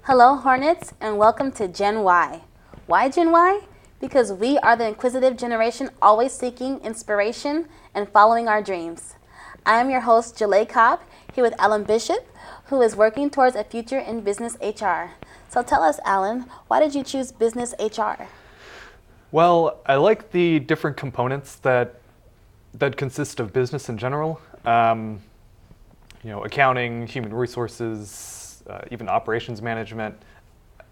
Hello, Hornets, and welcome to Gen Y. Why Gen Y? Because we are the inquisitive generation always seeking inspiration and following our dreams. I am your host, Jalae Cobb, here with Alan Bishop, who is working towards a future in business HR. So tell us, Alan, why did you choose business HR? Well, I like the different components that consist of business in general. Accounting, human resources, even operations management.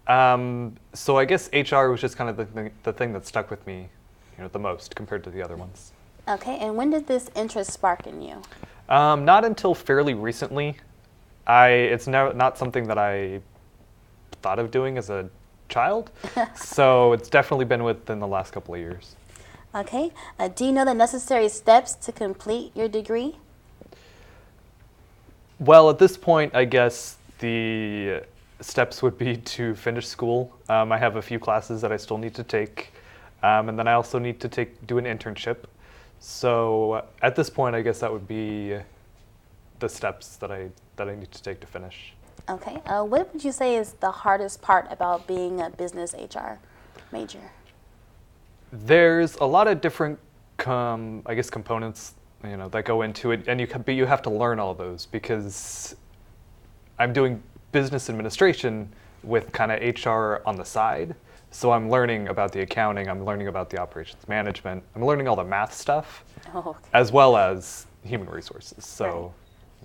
So I guess HR was just kind of the thing that stuck with me, the most compared to the other ones. Okay, and when did this interest spark in you? Not until fairly recently. It's not something that I thought of doing as a child, so it's definitely been within the last couple of years. Okay, do you know the necessary steps to complete your degree? Well, at this point, I guess the steps would be to finish school. I have a few classes that I still need to take, and then I also need to do an internship. So at this point, I guess that would be the steps that I need to take to finish. Okay, what would you say is the hardest part about being a business HR major? There's a lot of different, components, that go into it, and you have to learn all those because I'm doing business administration with kind of HR on the side. So I'm learning about the accounting, I'm learning about the operations management, I'm learning all the math stuff, Okay. as well as human resources. So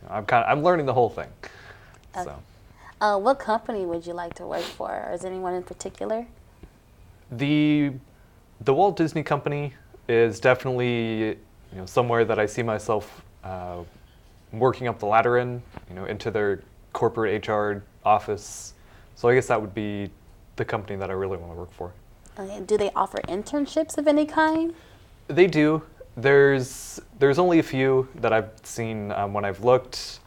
Right. I'm learning the whole thing. Okay. So What company would you like to work for? Or is anyone in particular? the Walt Disney Company is definitely somewhere that I see myself working up the ladder into their corporate HR office. So I guess that would be the company that I really want to work for. Okay. Do they offer internships of any kind? They do. There's only a few that I've seen when I've looked,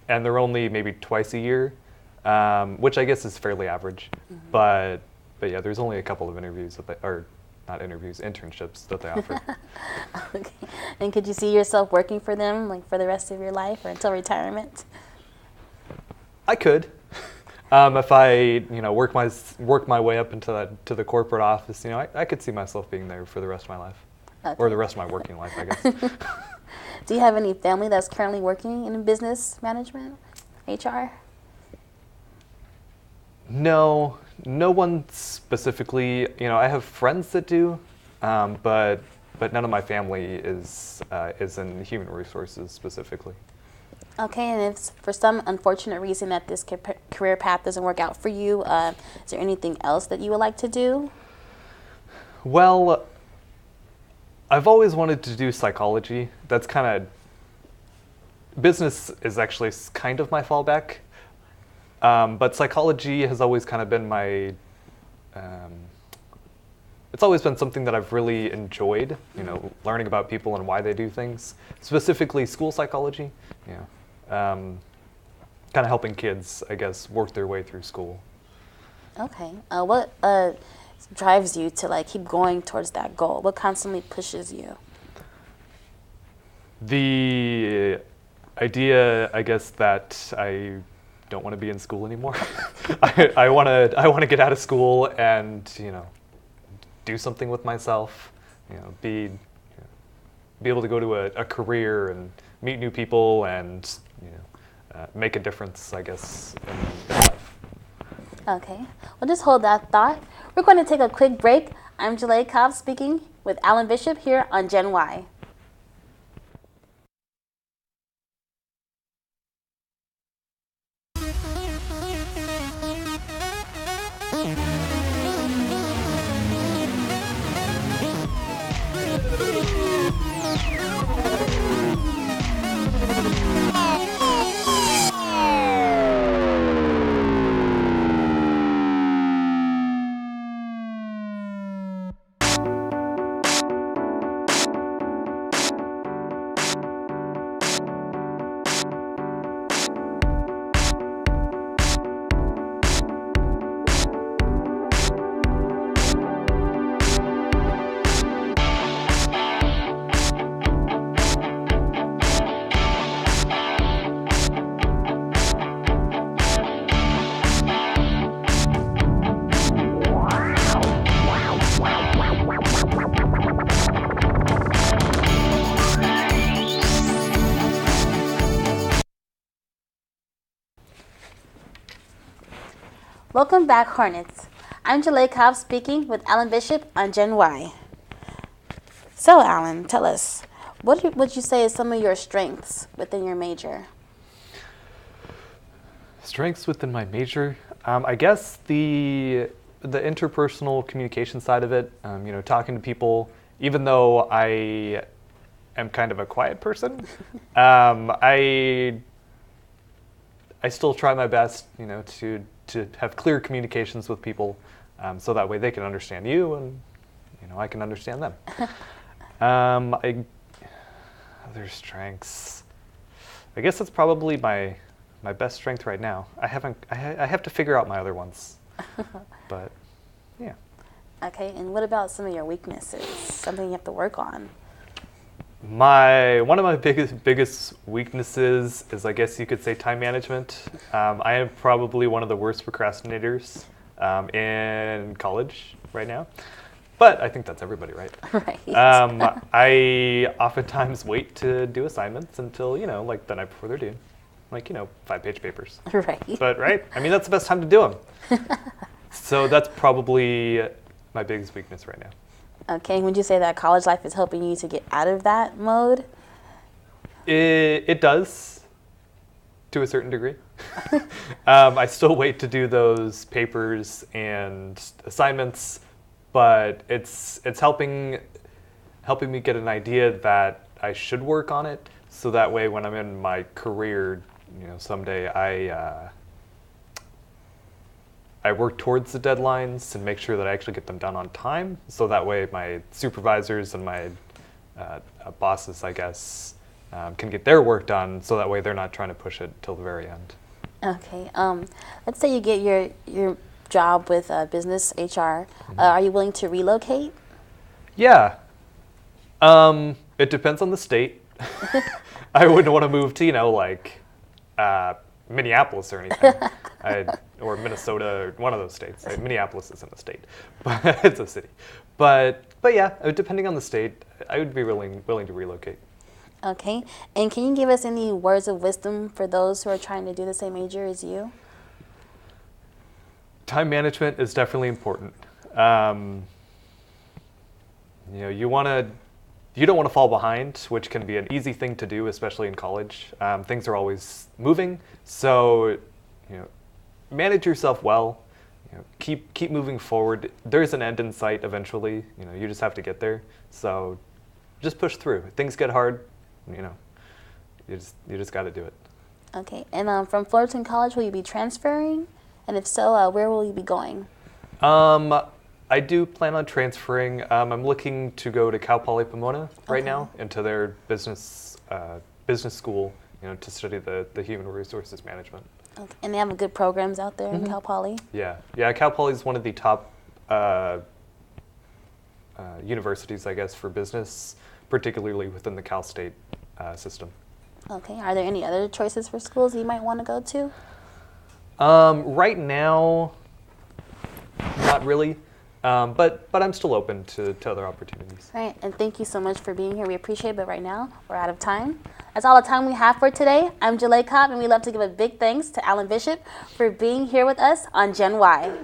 and they're only maybe twice a year, which I guess is fairly average. Mm-hmm. But yeah, there's only a couple of interviews internships that they offer. Okay. And could you see yourself working for them like for the rest of your life or until retirement? I could, if I work my way up to the corporate office. I could see myself being there for the rest of my life, Okay. or the rest of my working life, I guess. Do you have any family that's currently working in business management, HR? No one specifically. I have friends that do, but none of my family is in human resources specifically. Okay, and if for some unfortunate reason that this career path doesn't work out for you, is there anything else that you would like to do? Well, I've always wanted to do psychology. That's kind of, business is actually kind of my fallback. But psychology has always kind of been it's always been something that I've really enjoyed, learning about people and why they do things, specifically school psychology, kind of helping kids, I guess, work their way through school. Okay, what drives you to keep going towards that goal? What constantly pushes you? The idea, I guess, that I don't want to be in school anymore. I want to get out of school and do something with myself. Be able to go to a career and meet new people and make a difference, I guess, in life. Okay, well, just hold that thought. We're going to take a quick break. I'm Jalae Cobb speaking with Alan Bishop here on Gen Y. Welcome back, Hornets. I'm Jalae Cobb speaking with Alan Bishop on Gen Y. So, Alan, tell us, what would you say is some of your strengths within your major? Strengths within my major, I guess the interpersonal communication side of it. Talking to people. Even though I am kind of a quiet person, I still try my best, to have clear communications with people, so that way they can understand you and I can understand them. Other strengths. I guess that's probably my best strength right now. I have to figure out my other ones, but yeah. Okay, and what about some of your weaknesses? Something you have to work on? One of my biggest weaknesses is, I guess you could say, time management. I am probably one of the worst procrastinators in college right now, but I think that's everybody, right? Right. I oftentimes wait to do assignments until like the night before they're due, like 5-page papers. Right. But I mean, that's the best time to do them. So that's probably my biggest weakness right now. Okay, would you say that college life is helping you to get out of that mode? It does, to a certain degree. I still wait to do those papers and assignments, but it's helping me get an idea that I should work on it, so that way when I'm in my career, someday I work towards the deadlines and make sure that I actually get them done on time, so that way my supervisors and my bosses, I guess, can get their work done, so that way they're not trying to push it till the very end. Okay. Let's say you get your job with business HR. Are you willing to relocate? Yeah. It depends on the state. I wouldn't want to move to, Minneapolis or anything. Or Minnesota, or one of those states. Minneapolis isn't a state, but it's a city. But yeah, depending on the state, I would be willing to relocate. Okay. And can you give us any words of wisdom for those who are trying to do the same major as you? Time management is definitely important. You don't want to fall behind, which can be an easy thing to do, especially in college. Things are always moving, so manage yourself well. Keep moving forward. There's an end in sight eventually. You just have to get there. So just push through. Things get hard. You just got to do it. Okay. And from Fullerton College, will you be transferring? And if so, where will you be going? I do plan on transferring. I'm looking to go to Cal Poly Pomona right now, into their business school, to study the human resources management. Okay. And they have good programs out there in Cal Poly? Yeah. Cal Poly is one of the top universities, I guess, for business, particularly within the Cal State system. Okay. Are there any other choices for schools you might want to go to? Right now, not really. But I'm still open to other opportunities. All right, and thank you so much for being here. We appreciate it, but right now, we're out of time. That's all the time we have for today. I'm Jalae Cobb, and we'd love to give a big thanks to Alan Bishop for being here with us on Gen Y.